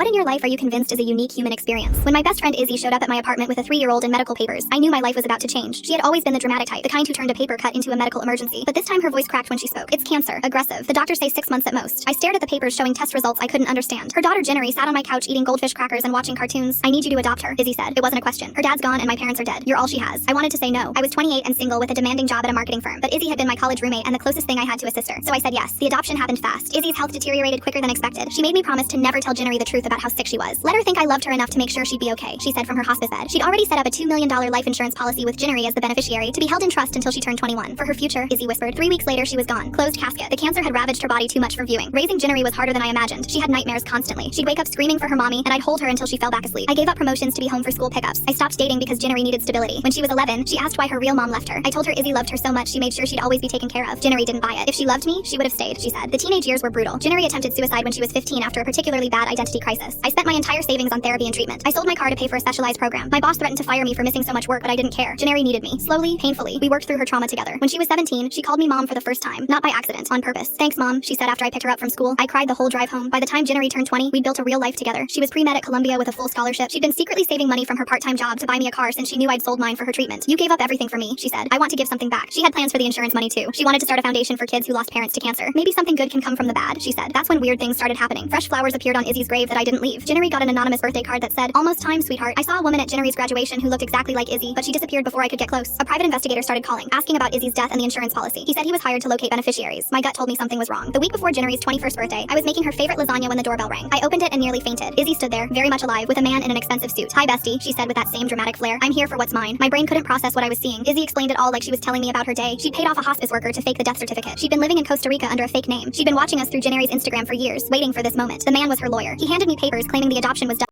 What in your life are you convinced is a unique human experience? When my best friend Izzy showed up at my apartment with a 3-year-old in medical papers, I knew my life was about to change. She had always been the dramatic type, the kind who turned a paper cut into a medical emergency. But this time her voice cracked when she spoke. It's cancer. Aggressive. The doctors say 6 months at most. I stared at the papers showing test results I couldn't understand. Her daughter Ginnery sat on my couch eating goldfish crackers and watching cartoons. I need you to adopt her, Izzy said. It wasn't a question. Her dad's gone and my parents are dead. You're all she has. I wanted to say no. I was 28 and single with a demanding job at a marketing firm, but Izzy had been my college roommate and the closest thing I had to a sister. So I said yes. The adoption happened fast. Izzy's health deteriorated quicker than expected. She made me promise to never tell Ginnery the truth about how sick she was. Let her think I loved her enough to make sure she'd be okay, she said from her hospice bed. She'd already set up a $2 million life insurance policy with Ginnery as the beneficiary to be held in trust until she turned 21. For her future, Izzy whispered. 3 weeks later, she was gone. Closed casket. The cancer had ravaged her body too much for viewing. Raising Ginnery was harder than I imagined. She had nightmares constantly. She'd wake up screaming for her mommy, and I'd hold her until she fell back asleep. I gave up promotions to be home for school pickups. I stopped dating because Ginnery needed stability. When she was 11, she asked why her real mom left her. I told her Izzy loved her so much she made sure she'd always be taken care of. Ginnery didn't buy it. If she loved me, she would have stayed, she said. The teenage years were brutal. Ginnery attempted suicide when she was 15 after a particularly bad identity crisis. I spent my entire savings on therapy and treatment. I sold my car to pay for a specialized program. My boss threatened to fire me for missing so much work, but I didn't care. Ginnery needed me. Slowly, painfully, we worked through her trauma together. When she was 17, she called me mom for the first time. Not by accident, on purpose. Thanks, mom, she said after I picked her up from school. I cried the whole drive home. By the time Ginnery turned 20, we'd built a real life together. She was pre-med at Columbia with a full scholarship. She'd been secretly saving money from her part-time job to buy me a car since she knew I'd sold mine for her treatment. You gave up everything for me, she said. I want to give something back. She had plans for the insurance money too. She wanted to start a foundation for kids who lost parents to cancer. Maybe something good can come from the bad, she said. That's when weird things started happening. Fresh flowers appeared on Izzy's grave that I didn't leave. Ginnery got an anonymous birthday card that said, "Almost time, sweetheart." I saw a woman at Ginnery's graduation who looked exactly like Izzy, but she disappeared before I could get close. A private investigator started calling, asking about Izzy's death and the insurance policy. He said he was hired to locate beneficiaries. My gut told me something was wrong. The week before Ginnery's 21st birthday, I was making her favorite lasagna when the doorbell rang. I opened it and nearly fainted. Izzy stood there, very much alive, with a man in an expensive suit. "Hi, bestie," she said with that same dramatic flair. "I'm here for what's mine." My brain couldn't process what I was seeing. Izzy explained it all like she was telling me about her day. She'd paid off a hospice worker to fake the death certificate. She'd been living in Costa Rica under a fake name. She'd been watching us through Ginnery's Instagram for years, waiting for this moment. The man was her lawyer. He handed me papers claiming the adoption was done.